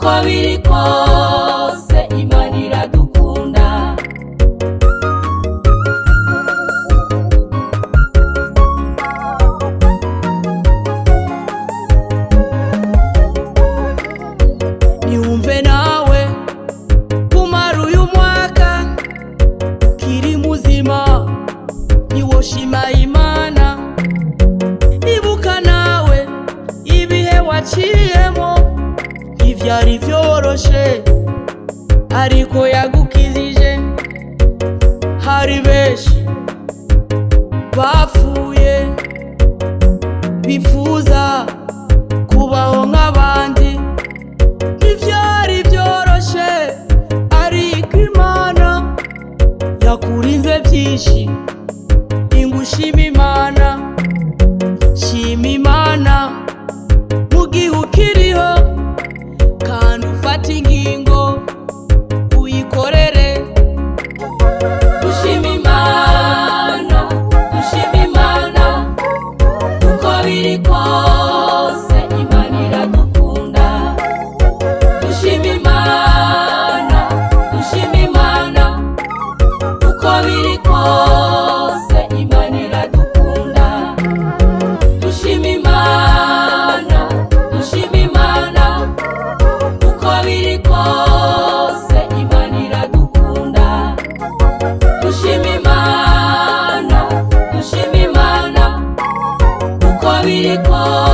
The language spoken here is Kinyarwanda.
uko biri kose Imana iradukunda. Niwumve nawe kumara uyu mwaka ukiri muzima, niwoshima Imana. Ibuka nawe ibihe waciyemo ntivyari vyoroshe, ariko yagukizije. Hari benshi bapfuye bifuza kubaho nk'abandi, ntivyari vyoroshe, ariko Imana yakurinze vyinshi. Ingushima Imana, shima Imana mu gihe ukiriho, kandi ufata ingingo uyikorere. Dushima Imana, dushima Imana, uko biri kose Imana iradukunda. Dushima Imana, dushima Imana, uko biri kose Imana iradukunda. Dushima Imana, dushima Imana, uko biri kose Imana iradukunda. Dushima Imana, dushima Imana, uko biri kose